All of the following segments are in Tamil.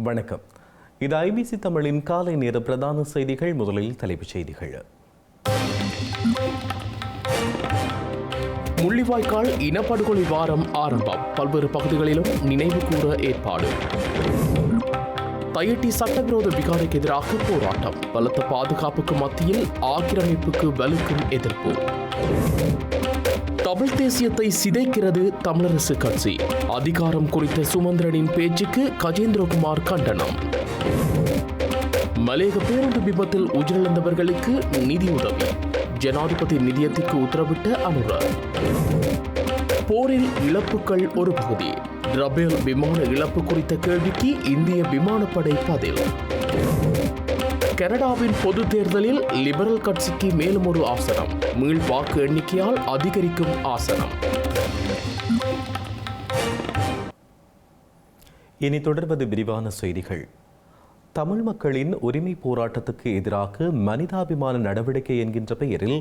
வணக்கம். இது ஐபிசி தமிழின் காலை நேர பிரதான செய்திகள். முதலில் தலைப்புச் செய்திகள். முள்ளிவாய்க்கால் இனப்படுகொலை வாரம் ஆரம்பம். பல்வேறு பகுதிகளிலும் நினைவு கூற ஏற்பாடு. தையிட்டி சட்டவிரோத விகாரைக்கு எதிராக போராட்டம். பலத்த பாதுகாப்புக்கு மத்தியில் ஆக்கிரமிப்புக்கு வலுக்கும் எதிர்ப்பு. தமிழ் தேசியத்தை சிதைக்கிறது தமிழரசு கட்சி. அதிகாரம் குறித்த சுமந்திரனின் பேச்சுக்கு கஜேந்திரகுமார் கண்டனம். மலேக பேருந்து விபத்தில் உயிரிழந்தவர்களுக்கு நிதியுதவி. ஜனாதிபதி நிதியத்திற்கு உத்தரவிட்ட அனுர. போரில் இழப்புகள் ஒரு பகுதி. ரபேல் விமான இழப்பு குறித்த கேள்விக்கு இந்திய விமானப்படை பதில். கனடாவின் பொது தேர்தலில் லிபரல் கட்சிக்கு மேலும் ஒரு ஆசனம். மீள் வாக்கு எண்ணிக்கையால் அதிகரிக்கும் ஆசனம். இனி தொடர்வது விரிவான செய்திகள். தமிழ் மக்களின் உரிமை போராட்டத்துக்கு எதிராக மனிதாபிமான நடவடிக்கை என்கின்ற பெயரில்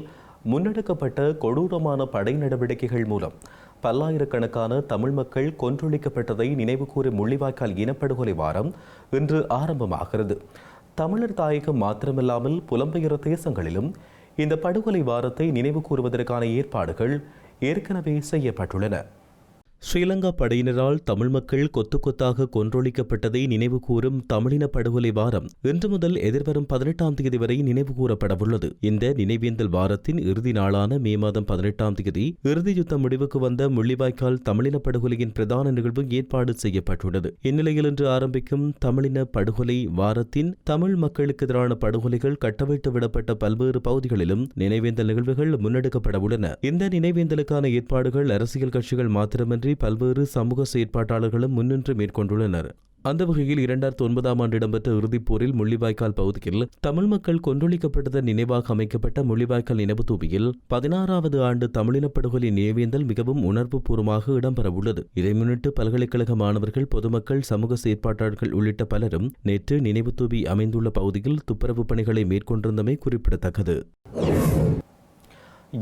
முன்னெடுக்கப்பட்ட கொடூரமான படை நடவடிக்கைகள் மூலம் பல்லாயிரக்கணக்கான தமிழ் மக்கள் கொன்றொழிக்கப்பட்டதை நினைவுகூரும் முள்ளிவாய்க்கால் இனப்படுகொலை வாரம் இன்று ஆரம்பமாகிறது. தமிழர் தாயகம் மாத்திரமில்லாமல் புலம்பெயர் தேசங்களிலும் இந்த படுகொலை வாரத்தை நினைவு கூறுவதற்கான ஏற்பாடுகள் ஏற்கனவே செய்யப்பட்டுள்ளன. ஸ்ரீலங்கா படையினரால் தமிழ் மக்கள் கொத்து கொத்தாக கொன்றொழிக்கப்பட்டதை நினைவு கூறும் தமிழின படுகொலை வாரம் இன்று முதல் எதிர்வரும் 18ஆம் தேதி வரை நினைவு கூறப்படவுள்ளது. இந்த நினைவேந்தல் வாரத்தின் இறுதி நாளான மே மாதம் 18ஆம் தேதி இறுதி யுத்த முடிவுக்கு வந்த முள்ளிவாய்க்கால் தமிழின படுகொலையின் பிரதான நிகழ்வு ஏற்பாடு செய்யப்பட்டுள்ளது. இந்நிலையில் இன்று ஆரம்பிக்கும் தமிழின படுகொலை வாரத்தின் தமிழ் மக்களுக்கு எதிரான படுகொலைகள் கட்டவிழ்த்து விடப்பட்ட பல்வேறு பகுதிகளிலும் நினைவேந்தல் நிகழ்வுகள் முன்னெடுக்கப்படவுள்ளன. இந்த நினைவேந்தலுக்கான ஏற்பாடுகள் அரசியல் கட்சிகள் மாத்திரமின்றி பல்வேறு சமூக செயற்பாட்டாளர்களும் முன்னின்று மேற்கொண்டுள்ளனர். அந்த வகையில் 2009ஆம் ஆண்டு இடம்பெற்ற இறுதிப் போரில் முள்ளிவாய்க்கால் பகுதியில் தமிழ் மக்கள் கொன்றொழிக்கப்பட்டதன் நினைவாக அமைக்கப்பட்ட முள்ளிவாய்க்கால் நினைவு தூபியில் 16வது ஆண்டு தமிழினப்படுகொலை நினைவேந்தல் மிகவும் உணர்வு பூர்வமாக இடம்பெறவுள்ளது. இதை முன்னிட்டு பல்கலைக்கழக மாணவர்கள், பொதுமக்கள், சமூக செயற்பாட்டாளர்கள் உள்ளிட்ட பலரும் நேற்று நினைவு தூபி அமைந்துள்ள பகுதியில் துப்புரவு பணிகளை மேற்கொண்டிருந்தமை குறிப்பிடத்தக்கது.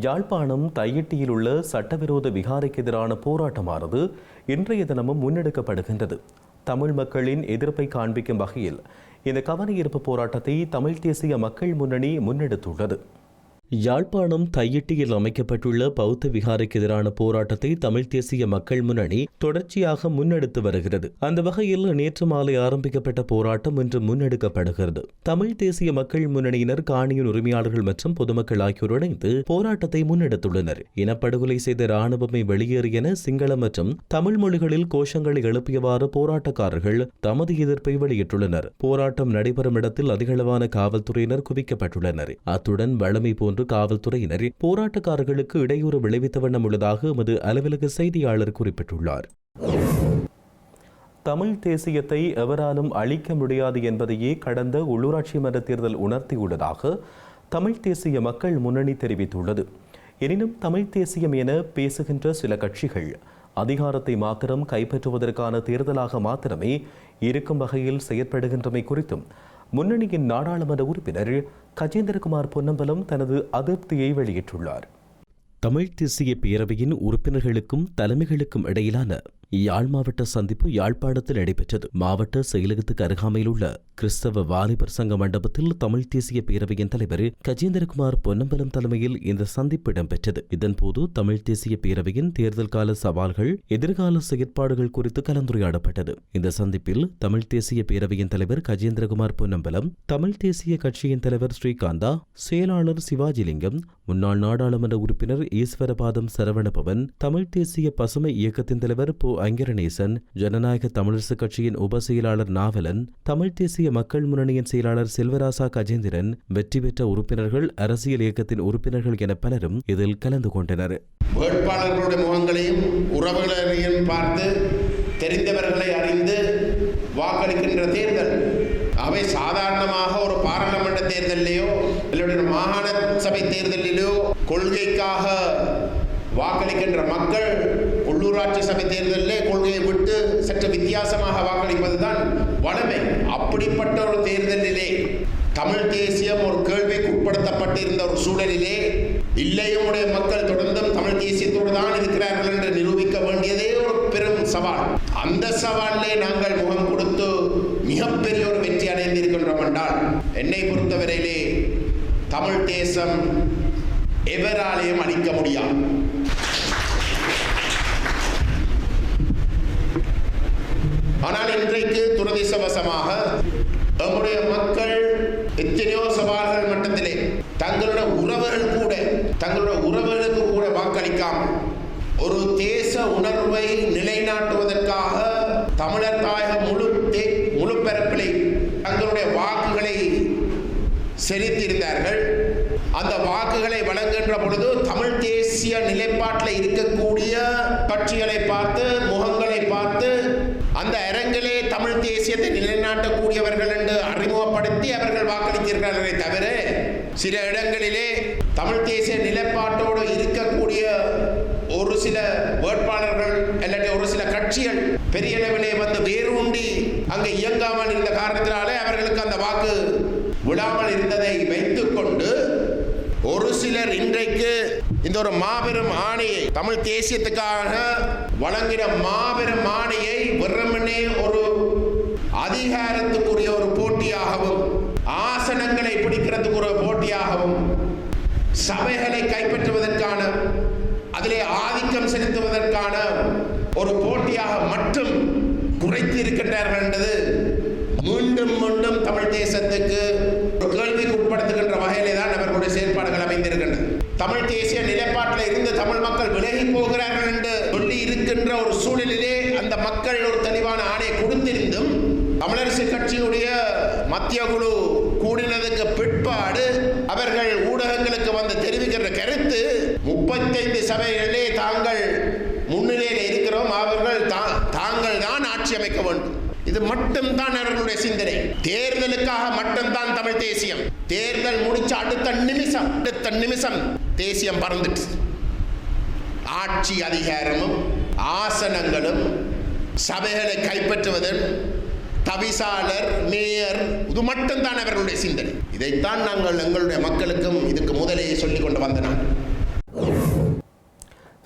யாழ்ப்பாணம் தையிட்டியில் உள்ள சட்டவிரோத விகாரைக்கு எதிரான போராட்டமானது இன்றைய தினமும் முன்னெடுக்கப்படுகின்றது. தமிழ் மக்களின் எதிர்ப்பை காண்பிக்கும் வகையில் இந்த கவனஈர்ப்பு போராட்டத்தை தமிழ் தேசிய மக்கள் முன்னணி முன்னெடுத்துள்ளது. யாழ்ப்பாணம் தையிட்டியில் அமைக்கப்பட்டுள்ள பௌத்த விகாரைக்கு எதிரான போராட்டத்தை தமிழ் தேசிய மக்கள் முன்னணி தொடர்ச்சியாக முன்னெடுத்து வருகிறது. அந்த வகையில் நேற்று மாலை ஆரம்பிக்கப்பட்ட போராட்டம் இன்று முன்னெடுக்கப்படுகிறது. தமிழ் தேசிய மக்கள் முன்னணியினர், காணியின் உரிமையாளர்கள் மற்றும் பொதுமக்கள் ஆகியோர் இணைந்து போராட்டத்தை முன்னெடுத்துள்ளனர். இனப்படுகொலை செய்த இராணுவமை வெளியேறு என சிங்கள மற்றும் தமிழ் மொழிகளில் கோஷங்களை எழுப்பியவாறு போராட்டக்காரர்கள் தமது எதிர்ப்பை வெளியிட்டுள்ளனர். போராட்டம் நடைபெறும் இடத்தில் அதிகளவான காவல்துறையினர் குவிக்கப்பட்டுள்ளனர். அத்துடன் வழமை போன்று காவல்துறையினர் போராட்டக்காரர்களுக்கு இடையூறு விளைவித்த வண்ணம் உள்ளதாக எமது அலுவலக செய்தியாளர் குறிப்பிட்டுள்ளார். தமிழ் தேசியத்தை எவராலும் அழிக்க முடியாது என்பதையே கடந்த உள்ளூராட்சி மன்ற தேர்தல் உணர்த்தியுள்ளதாக தமிழ் தேசிய மக்கள் முன்னணி தெரிவித்துள்ளது. எனினும் தமிழ் தேசியம் என பேசுகின்ற சில கட்சிகள் அதிகாரத்தை மாத்திரம் கைப்பற்றுவதற்கான தேர்தலாக மாத்திரமே இருக்கும் வகையில் செயற்படுகின்றமை குறித்தும் முன்னணியின் நாடாளுமன்ற உறுப்பினர் கஜேந்திரகுமார் பொன்னம்பலம் தனது அதிருப்தியை வெளியிட்டுள்ளார். தமிழ் தேசிய பேரவையின் உறுப்பினர்களுக்கும் தலைமைகளுக்கும் இடையிலான யாழ் மாவட்ட சந்திப்பு யாழ்ப்பாணத்தில் நடைபெற்றது. மாவட்ட செயலகத்துக்கு அருகாமையில் உள்ள கிறிஸ்தவ வாலிபர் சங்க மண்டபத்தில் தமிழ் தேசிய பேரவையின் தலைவர் கஜேந்திரகுமார் பொன்னம்பலம் தலைமையில் இந்த சந்திப்பு இடம்பெற்றது. இதன்போது தமிழ் தேசிய பேரவையின் தேர்தல் கால சவால்கள், எதிர்கால செயற்பாடுகள் குறித்து கலந்துரையாடப்பட்டது. இந்த சந்திப்பில் தமிழ் தேசிய பேரவையின் தலைவர் கஜேந்திரகுமார் பொன்னம்பலம், தமிழ் தேசிய கட்சியின் தலைவர் ஸ்ரீகாந்தா, செயலாளர் சிவாஜிலிங்கம், முன்னாள் நாடாளுமன்ற உறுப்பினர் ஈஸ்வரபாதம் சரவணபவன், தமிழ் தேசிய பசுமை இயக்கத்தின் தலைவர் போ அங்கிரணேசன், ஜனநாயக தமிழரசு கட்சியின் உப செயலாளர் நாவலன், தமிழ் தேசிய மக்கள் முன்னணியின் செயலாளர் செல்வராசா கஜேந்திரன், வெற்றி பெற்ற உறுப்பினர்கள், அரசியல் இயக்கத்தின் உறுப்பினர்கள் என பலரும் இதில் கலந்து கொண்டனர். வேட்பாளர்களுடைய முகங்களையும் உறவுகளையும் பார்த்து தெரிந்தவர்களை அறிந்து வாக்களிக்கின்ற தேர்தல். அவை சாதாரணமாக ஒரு பாராளுமன்ற தேர்தலிலேயோ இல்லை மாகாண சபை தேர்தலிலோ கொள்கைக்காக வாக்களிக்கின்ற மக்கள் உள்ளூராட்சி சபை தேர்தலிலே கொள்கையை விட்டு சற்று வித்தியாசமாக வாக்களிப்பதுதான் வழமை. அப்படிப்பட்ட ஒரு தேர்தலிலே தமிழ் தேசியம் ஒரு கேள்விக்கு உட்படுத்தப்பட்டிருந்த ஒரு சூழலிலே இல்லையும் உடைய மக்கள் தொடர்ந்தும் தமிழ் தேசியத்தோடு தான் இருக்கிறார்கள் என்று நிரூபிக்க வேண்டியதே ஒரு பெரும் சவால். அந்த சவாலிலே நாங்கள் முகம் கொடுத்து மிகப்பெரிய ஒரு வெற்றி அடைந்திருக்கின்றோம் என்றால் என்னை பொறுத்தவரையிலே தமிழ் தேசம் எவராலையும் அழிக்க முடியாது. ஆனால் இன்றைக்கு துரதிர்ஷ்டவசமாக நம்முடைய மக்கள் எத்தனையோ சவால்கள் மட்டத்திலே தங்களுடைய உறவுகளுக்கு கூட வாக்களிக்காமல் ஒரு தேச உணர்வை நிலைநாட்டுவதற்காக தமிழர் தாயக முழு பரப்பிலே தங்களுடைய வாக்குகளை செலுத்தியிருந்தார்கள். அந்த வாக்குகளை வழங்குகின்ற பொழுது தமிழ் தேசிய நிலைப்பாட்டில் இருக்கக்கூடிய கட்சிகளை பார்த்து, முகங்களை பார்த்து அந்த அரங்கிலே தமிழ் தேசியத்தை நிலைநாட்டக்கூடியவர்கள் என்று அறிமுகப்படுத்தி அவர்கள் வாக்களித்திருக்கிறார்களே தவிர சில இடங்களிலே தமிழ் தேசிய நிலைப்பாட்டோடு இருக்கக்கூடிய ஒரு சில வேட்பாளர்கள் அல்லது ஒரு சில கட்சிகள் பெரிய அளவிலே வந்து வேரூண்டி அங்கு இயங்காமல் இருந்த காரணத்தினாலே அவர்களுக்கு அந்த வாக்கு விடாமல் இருந்ததை வைத்துக் கொண்டு ஒரு சிலர் இன்றைக்கு இந்த ஒரு மாபெரும் ஆணையை தமிழ் தேசியத்துக்காக வழங்கின மாபெரும் ஆணையை வெறுமனே ஒரு அதிகாரத்துக்குரிய ஒரு போட்டியாகவும், ஆசனங்களை பிடிக்கிறதுக்கு ஒரு போட்டியாகவும், சபைகளை கைப்பற்றுவதற்கான, அதிலே ஆதிக்கம் செலுத்துவதற்கான ஒரு போட்டியாக மட்டும் குறைத்து இருக்கின்றார்கள் என்பது மீண்டும் மீண்டும் தமிழ் தேசத்துக்கு ஒரு கேள்விக்கு உட்படுத்துகின்ற வகையிலே தான் அவர்களுடைய செயல்பாடுகள் அமைந்திருக்கின்றன. தமிழ் தேசிய நிலைப்பாட்டில் இருந்து தமிழ் மக்கள் விலகி போகிறார்கள் என்று சொல்லி இருக்கின்ற ஒரு சூழலிலே அந்த மக்கள் ஒரு தெளிவான ஆணையை கொடுத்திருந்தும் தமிழரசு கட்சியுடைய மத்திய குழு கூடினதுக்கு பிற்பாடு அவர்கள் ஊடகங்களுக்கு வந்து தெரிவிக்கின்ற கருத்து 35 சபைகளிலே தாங்கள் முன்னிலையில் இருக்கிறோம், அவர்கள் தாங்கள் தான் ஆட்சி அமைக்க வேண்டும். இது மட்டும்தான் அவர்களுடைய சிந்தனை. தேர்தலுக்காக மட்டும்தான் தமிழ் தேசியம். தேர்தல் முடிச்ச அடுத்த நிமிஷம் தேசியம் பறந்துட்டு ஆட்சி அதிகாரமும் ஆசனங்களும் சபைகளை கைப்பற்றுவதன் தவிசாளர், மேயர், இது மட்டும்தான் அவர்களுடைய சிந்தனை. இதைத்தான் நாங்கள் எங்களுடைய மக்களுக்கும் இதுக்கு முதலேயே சொல்லிக் கொண்டு வந்தனர்.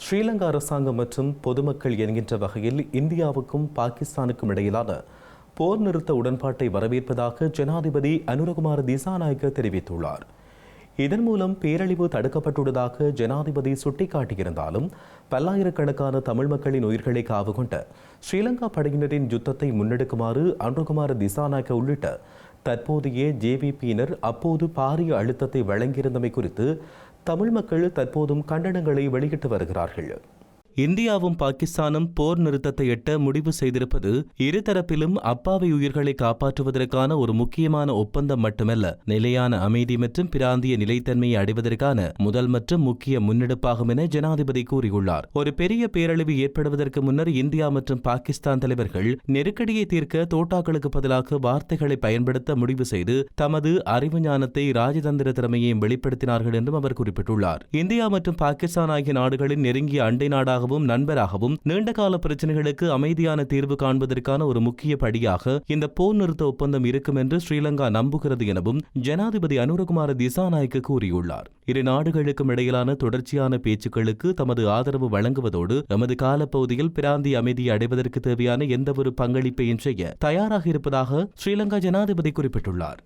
ஸ்ரீலங்கா அரசாங்கம் மற்றும் பொதுமக்கள் என்கின்ற வகையில் இந்தியாவுக்கும் பாகிஸ்தானுக்கும் இடையிலான போர் நிறுத்த உடன்பாட்டை வரவேற்பதாக ஜனாதிபதி அனுரகுமார திசாநாயக்க தெரிவித்துள்ளார். இதன் மூலம் பேரழிவு தடுக்கப்பட்டுள்ளதாக ஜனாதிபதி சுட்டிக்காட்டியிருந்தாலும் பல்லாயிரக்கணக்கான தமிழ் மக்களின் உயிர்களை காவு கொண்ட ஸ்ரீலங்கா படையினரின் யுத்தத்தை முன்னெடுக்குமாறு அனுரகுமார திசாநாயக்க உள்ளிட்ட தற்போதைய ஜேவிபியினர் அப்போது பாரிய அழுத்தத்தை வழங்கியிருந்தமை குறித்து தமிழ் மக்கள் தற்போதும் கண்டனங்களை வெளியிட்டு வருகிறார்கள். இந்தியாவும் பாகிஸ்தானும் போர் நிறுத்தத்தை எட்ட முடிவு செய்திருப்பது இருதரப்பிலும் அப்பாவி உயிர்களை காப்பாற்றுவதற்கான ஒரு முக்கியமான ஒப்பந்தம் மட்டுமல்ல, நிலையான அமைதி மற்றும் பிராந்திய நிலைத்தன்மையை அடைவதற்கான முதல் மற்றும் முக்கிய முன்னெடுப்பாகும் என ஜனாதிபதி கூறியுள்ளார். ஒரு பெரிய பேரழிவு ஏற்படுவதற்கு முன்னர் இந்தியா மற்றும் பாகிஸ்தான் தலைவர்கள் நெருக்கடியை தீர்க்க தோட்டாக்களுக்கு பதிலாக வார்த்தைகளை பயன்படுத்த முடிவு செய்து தமது அறிவு ஞானத்தை ராஜதந்திர திறமையையும் வெளிப்படுத்தினார்கள் என்றும் அவர் குறிப்பிட்டுள்ளார். இந்தியா மற்றும் பாகிஸ்தான் ஆகிய நாடுகளின் நெருங்கிய அண்டை நாடாக நண்பராகவும் நீண்டகால பிரச்சனைகளுக்கு அமைதியான தீர்வு காண்பதற்கான ஒரு முக்கிய படியாக இந்த போர் நிறுத்த ஒப்பந்தம் இருக்கும் என்று ஸ்ரீலங்கா நம்புகிறது எனவும் ஜனாதிபதி அனுரகுமார திசாநாயக்க கூறியுள்ளார். இரு நாடுகளுக்கும் இடையிலான தொடர்ச்சியான பேச்சுக்களுக்கு தமது ஆதரவு வழங்குவதோடு எமது காலப்பகுதியில் பிராந்திய அமைதியை அடைவதற்கு தேவையான எந்தவொரு பங்களிப்பையும் செய்ய தயாராக இருப்பதாக ஸ்ரீலங்கா ஜனாதிபதி குறிப்பிட்டுள்ளார்.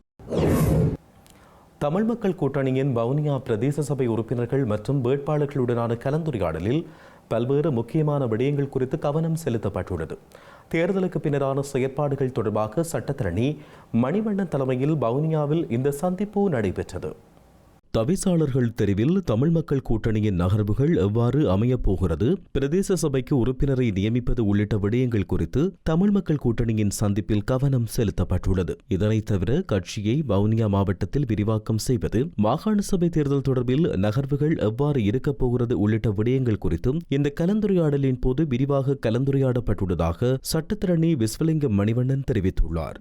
தமிழ் மக்கள் கூட்டணியின் வவுனியா பிரதேச சபை உறுப்பினர்கள் மற்றும் வேட்பாளர்களுடனான கலந்துரையாடலில் பல்வேறு முக்கியமான விடயங்கள் குறித்து கவனம் செலுத்தப்பட்டுள்ளது. தேர்தலுக்கு பின்னரான செயற்பாடுகள் தொடர்பாக சட்டத்தரணி மணிவண்ணன் தலைமையில் வவுனியாவில் இந்த சந்திப்பு நடைபெற்றது. தவிசாளர்கள் தெரிவில் தமிழ் மக்கள் கூட்டணியின் நகர்வுகள் எவ்வாறு அமையப்போகிறது, பிரதேச சபைக்கு உறுப்பினரை நியமிப்பது உள்ளிட்ட விடயங்கள் குறித்து தமிழ் மக்கள் கூட்டணியின் சந்திப்பில் கவனம் செலுத்தப்பட்டுள்ளது. இதனைத் தவிர கட்சியை வவுனியா மாவட்டத்தில் விரிவாக்கம் செய்வது, மாகாண சபை தேர்தல் தொடர்பில் நகர்வுகள் எவ்வாறு இருக்கப் போகிறது உள்ளிட்ட விடயங்கள் குறித்தும் இந்த கலந்துரையாடலின் போது விரிவாக கலந்துரையாடப்பட்டுள்ளதாக சட்டத்தரணி விஸ்வலிங்கம் மணிவண்ணன் தெரிவித்துள்ளார்.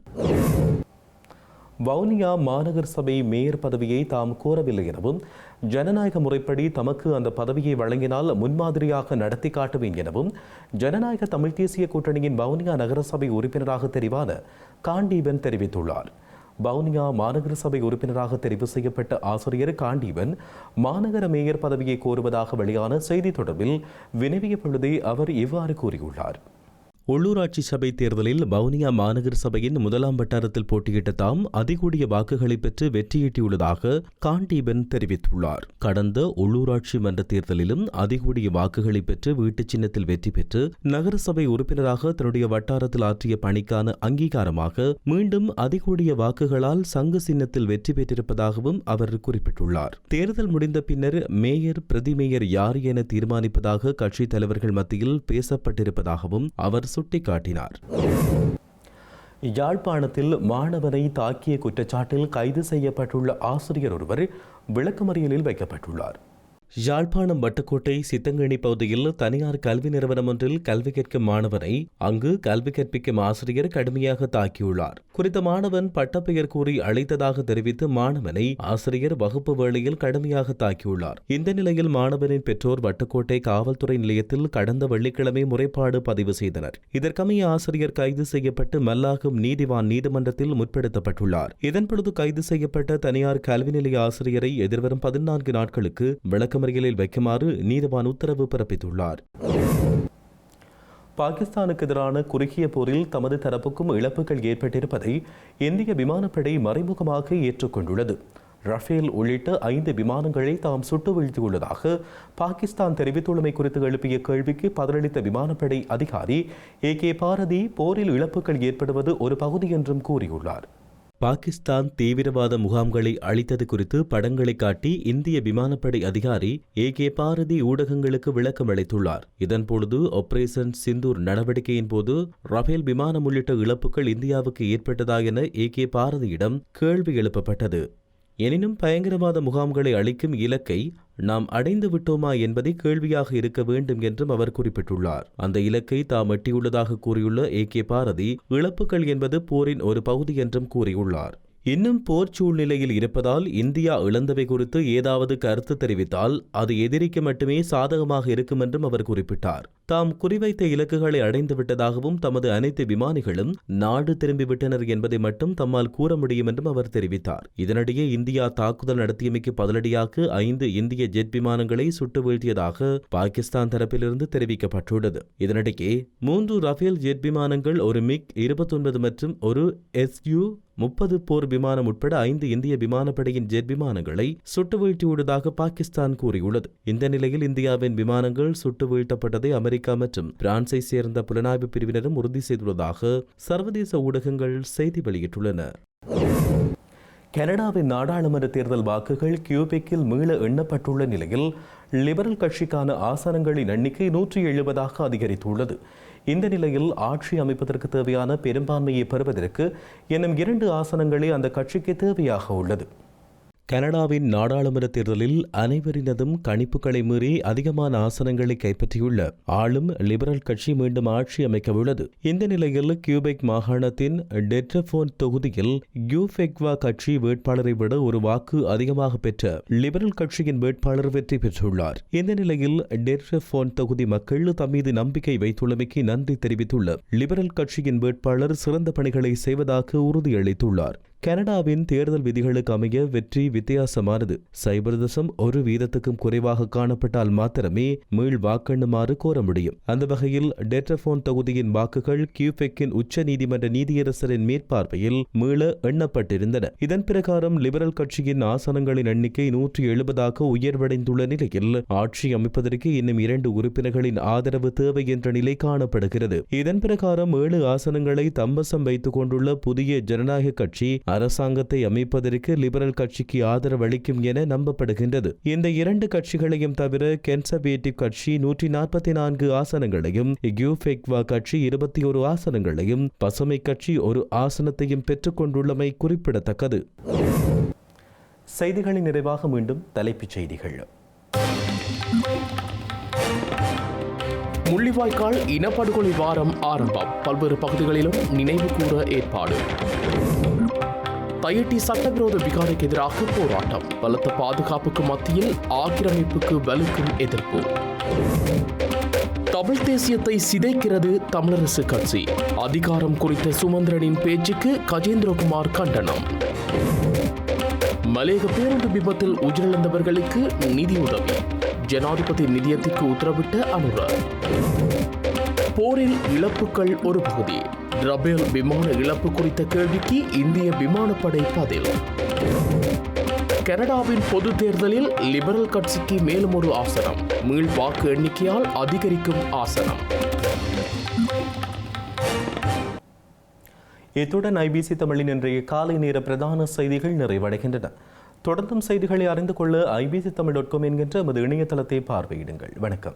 வவுனியா மாநகர சபை மேயர் பதவியை தாம் கோரவில்லை எனவும் ஜனநாயக முறைப்படி தமக்கு அந்த பதவியை வழங்கினால் முன்மாதிரியாக நடத்தி காட்டுவேன் எனவும் ஜனநாயக தமிழ் தேசிய கூட்டணியின் வவுனியா நகரசபை உறுப்பினராக தெரிவான காண்டீபன் தெரிவித்துள்ளார். வவுனியா மாநகர சபை உறுப்பினராக தெரிவு செய்யப்பட்ட ஆசிரியர் காண்டீபன் மாநகர மேயர் பதவியை கோருவதாக வெளியான செய்தி தொடர்பில் வினவிய பொழுதே அவர் இவ்வாறு கூறியுள்ளார். உள்ளூராட்சி சபை தேர்தலில் வவுனியா மாநகர சபையின் முதலாம் வட்டாரத்தில் போட்டியிட்ட தாம் அதிகூடிய வாக்குகளை பெற்று வெற்றியீட்டியுள்ளதாக காண்டீபன் தெரிவித்துள்ளார். கடந்த உள்ளூராட்சி மன்ற தேர்தலிலும் அதிகூடிய வாக்குகளை பெற்று வீட்டுச் சின்னத்தில் வெற்றி பெற்று நகரசபை உறுப்பினராக தன்னுடைய வட்டாரத்தில் ஆற்றிய பணிக்கான அங்கீகாரமாக மீண்டும் அதிகூடிய வாக்குகளால் சங்கு சின்னத்தில் வெற்றி பெற்றிருப்பதாகவும் அவர் குறிப்பிட்டுள்ளார். தேர்தல் முடிந்த பின்னர் மேயர் பிரதி மேயர் யார் என தீர்மானிப்பதாக கட்சித் தலைவர்கள் மத்தியில் பேசப்பட்டிருப்பதாகவும் அவர் சுட்டிக்காட்டினார். யாழ்ப்பாணத்தில் மாணவனை தாக்கிய குற்றச்சாட்டில் கைது செய்யப்பட்டுள்ள ஆசிரியர் ஒருவர் விளக்கமறியலில் வைக்கப்பட்டுள்ளார். யாழ்ப்பாணம் வட்டுக்கோட்டை சித்தங்கணி பகுதியில் தனியார் கல்வி நிறுவனம் ஒன்றில் கல்வி கேட்கும் மாணவனை அங்கு கல்வி கற்பிக்கும் ஆசிரியர் கடுமையாக தாக்கியுள்ளார். குறித்த மாணவன் பட்டப்பெயர் கூறி அழைத்ததாக தெரிவித்து மாணவனை ஆசிரியர் வகுப்பு வேளையில் கடுமையாக தாக்கியுள்ளார். இந்த நிலையில் மாணவனின் பெற்றோர் வட்டுக்கோட்டை காவல்துறை நிலையத்தில் கடந்த வெள்ளிக்கிழமை முறைப்பாடு பதிவு செய்தனர். இதற்கமைய ஆசிரியர் கைது செய்யப்பட்டு மல்லாகம் நீதிவான் நீதிமன்றத்தில் முற்படுத்தப்பட்டுள்ளார். இதன்பொழுது கைது செய்யப்பட்ட தனியார் கல்வி நிலைய ஆசிரியரை எதிர்வரும் 14 நாட்களுக்கு விளக்கமறியலில் வைக்குமாறு நீதிவான் உத்தரவு பிறப்பித்துள்ளார். பாகிஸ்தானுக்கு எதிரான குறுகிய போரில் தமது தரப்புக்கும் இழப்புகள் ஏற்பட்டிருப்பதை இந்திய விமானப்படை மறைமுகமாக ஏற்றுக்கொண்டுள்ளது. ரஃபேல் உள்ளிட்ட 5 விமானங்களை தாம் சுட்டு வீழ்த்தியுள்ளதாக பாகிஸ்தான் தெரிவித்துள்ளமை குறித்து எழுப்பிய கேள்விக்கு பதிலளித்த விமானப்படை அதிகாரி AK பாரதி போரில் இழப்புகள் ஏற்படுவது ஒரு பகுதி என்றும் கூறியுள்ளார். பாகிஸ்தான் தீவிரவாத முகாம்களை அழித்தது குறித்து படங்களை காட்டி இந்திய விமானப்படை அதிகாரி AK பாரதி ஊடகங்களுக்கு விளக்கம் அளித்துள்ளார். இதன்பொழுது ஆபரேஷன் சிந்தூர் நடவடிக்கையின் போது ரஃபேல் விமானம் உள்ளிட்ட இழப்புகள் இந்தியாவுக்கு ஏற்பட்டதா என AK பாரதியிடம் கேள்வி எழுப்பப்பட்டது. எனினும் பயங்கரவாத முகாம்களை அழிக்கும் இலக்கை நாம் அடைந்து விட்டோமா என்பதை கேள்வியாக இருக்க வேண்டும் என்றும் அவர் குறிப்பிட்டுள்ளார். அந்த இலக்கை தாம் எட்டியுள்ளதாக கூறியுள்ள AK பாரதி இழப்புகள் என்பது போரின் ஒரு பகுதி என்றும் கூறியுள்ளார். இன்னும் போர் சூழ்நிலையில் இருப்பதால் இந்தியா இழந்தவை குறித்து ஏதாவது கருத்து தெரிவித்தால் அது எதிரிக்கு மட்டுமே சாதகமாக இருக்கும் என்றும் அவர் குறிப்பிட்டார். தாம் குறிவைத்த இலக்குகளை அடைந்து விட்டதாகவும் தமது அனைத்து விமானிகளும் நாடு திரும்பிவிட்டனர் என்பதை மட்டும் தம்மால் கூற முடியும் என்றும் அவர் தெரிவித்தார். இதனிடையே இந்தியா தாக்குதல் நடத்தியமைக்கு பதிலடியாக 5 இந்திய ஜெட் விமானங்களை சுட்டு வீழ்த்தியதாக பாகிஸ்தான் தரப்பிலிருந்து தெரிவிக்கப்பட்டுள்ளது. இதனிடையே 3 ரஃபேல் ஜெட் விமானங்கள், ஒரு MiG-29 மற்றும் ஒரு Su-30 போர் விமானம் உட்பட 5 இந்திய விமானப்படையின் ஜெட் விமானங்களை சுட்டு வீழ்த்தியுள்ளதாக பாகிஸ்தான் கூறியுள்ளது. இந்த நிலையில் இந்தியாவின் விமானங்கள் சுட்டு வீழ்த்தப்பட்டதை அமெரிக்கா மற்றும் பிரான்சை சேர்ந்த புலனாய்வு பிரிவினரும் உறுதி செய்துள்ளதாக சர்வதேச ஊடகங்கள் செய்தி வெளியிட்டுள்ளன. கனடாவின் நாடாளுமன்ற தேர்தல் வாக்குகள் கியூபெக்கில் மீள எண்ணப்பட்டுள்ள நிலையில் லிபரல் கட்சிக்கான ஆசனங்களின் எண்ணிக்கை 170 அதிகரித்துள்ளது. இந்த நிலையில் ஆட்சி அமைப்பதற்கு தேவையான பெரும்பான்மையை பெறுவதற்கு இன்னும் 2 ஆசனங்களே அந்த கட்சிக்கு தேவையாக உள்ளது. கனடாவின் நாடாளுமன்ற தேர்தலில் அனைவரினதும் கணிப்புகளை மீறி அதிகமான ஆசனங்களை கைப்பற்றியுள்ள ஆளும் லிபரல் கட்சி மீண்டும் ஆட்சி அமைக்க உள்ளது. இந்த நிலையில் கியூபெக் மாகாணத்தின் டெட்ரஃபோன் தொகுதியில் யூஃபெக்வா கட்சி வேட்பாளரை விட ஒரு வாக்கு அதிகமாக பெற்ற லிபரல் கட்சியின் வேட்பாளர் வெற்றி பெற்றுள்ளார். இந்த நிலையில் டெட்ரஃபோன் தொகுதி மக்கள் தம்மீது நம்பிக்கை வைத்துள்ளமைக்கு நன்றி தெரிவித்துள்ள லிபரல் கட்சியின் வேட்பாளர் சிறந்த பணிகளை செய்வதாக உறுதியளித்துள்ளார். கனடாவின் தேர்தல் விதிகளுக்கு அமைய வெற்றி வித்தியாசமானது. 0.1% குறைவாக காணப்பட்டால் மாத்திரமே மீள் வாக்கெண்ணுமாறு கோர முடியும். அந்த வகையில் டெட்ரஃபோன் தொகுதியின் வாக்குகள் கியூபெக்கின் உச்ச நீதிமன்ற நீதியரசரின் மேற்பார்வையில் மீள எண்ணப்பட்டிருந்தன. இதன் பிரகாரம் லிபரல் கட்சியின் ஆசனங்களின் எண்ணிக்கை 170 உயர்வடைந்துள்ள நிலையில் ஆட்சி அமைப்பதற்கு இன்னும் 2 உறுப்பினர்களின் ஆதரவு தேவை என்ற நிலை காணப்படுகிறது. இதன் பிரகாரம் 7 ஆசனங்களை தம்பசம் வைத்துக் கொண்டுள்ள புதிய ஜனநாயக கட்சி அரசாங்கத்தை அமைப்பதற்கு லிபரல் கட்சிக்கு ஆதரவு அளிக்கும் என நம்பப்படுகின்றது. இந்த 2 கட்சிகளையும் தவிர கன்சர்வேட்டிவ் கட்சி 144 ஆசனங்களையும், யூஃபெக்வா கட்சி 21 ஆசனங்களையும், பசுமை கட்சி 1 ஆசனத்தையும் பெற்றுக் கொண்டுள்ளமை குறிப்பிடத்தக்கது. செய்திகளின் நிறைவாக மீண்டும் தலைப்புச் செய்திகள். முள்ளிவாய்க்கால் இனப்படுகொலை வாரம் ஆரம்பம். பல்வேறு பகுதிகளிலும் நினைவு கூற ஏற்பாடு. தையிட்டி சட்டவிரோத விகாரைக்கு எதிராக போராட்டம். பலத்த பாதுகாப்புக்கு மத்தியில் ஆக்கிரமிப்புக்கு வலுக்கும் எதிர்ப்பு. தமிழ் தேசியத்தை சிதைக்கிறது தமிழரசு கட்சி. அதிகாரம் குறித்த சுமந்திரனின் பேச்சுக்கு கஜேந்திரகுமார் கண்டனம். மலேக பேருந்து விபத்தில் உயிரிழந்தவர்களுக்கு நிதியுதவி. ஜனாதிபதி நிதியத்திற்கு உத்தரவிட்ட அனுர. போரில் இழப்புகள் ஒரு பகுதி. ரபேல் விமான இழப்பு குறித்த கேள்விக்கு இந்திய விமானப்படை பதில். கனடாவின் பொது தேர்தலில் லிபரல் கட்சிக்கு மேலும் ஒரு ஆசனம். மீள் வாக்கு எண்ணிக்கையால் அதிகரிக்கும் ஆசனம். இத்துடன் ஐபிசி தமிழின் இன்றைய காலை நேர பிரதான செய்திகள் நிறைவடைகின்றன. தொடர்ந்தும் செய்திகளை அறிந்து கொள்ள IBC Tamil.com என்கின்ற நமது இணையதளத்தை பார்வையிடுங்கள். வணக்கம்.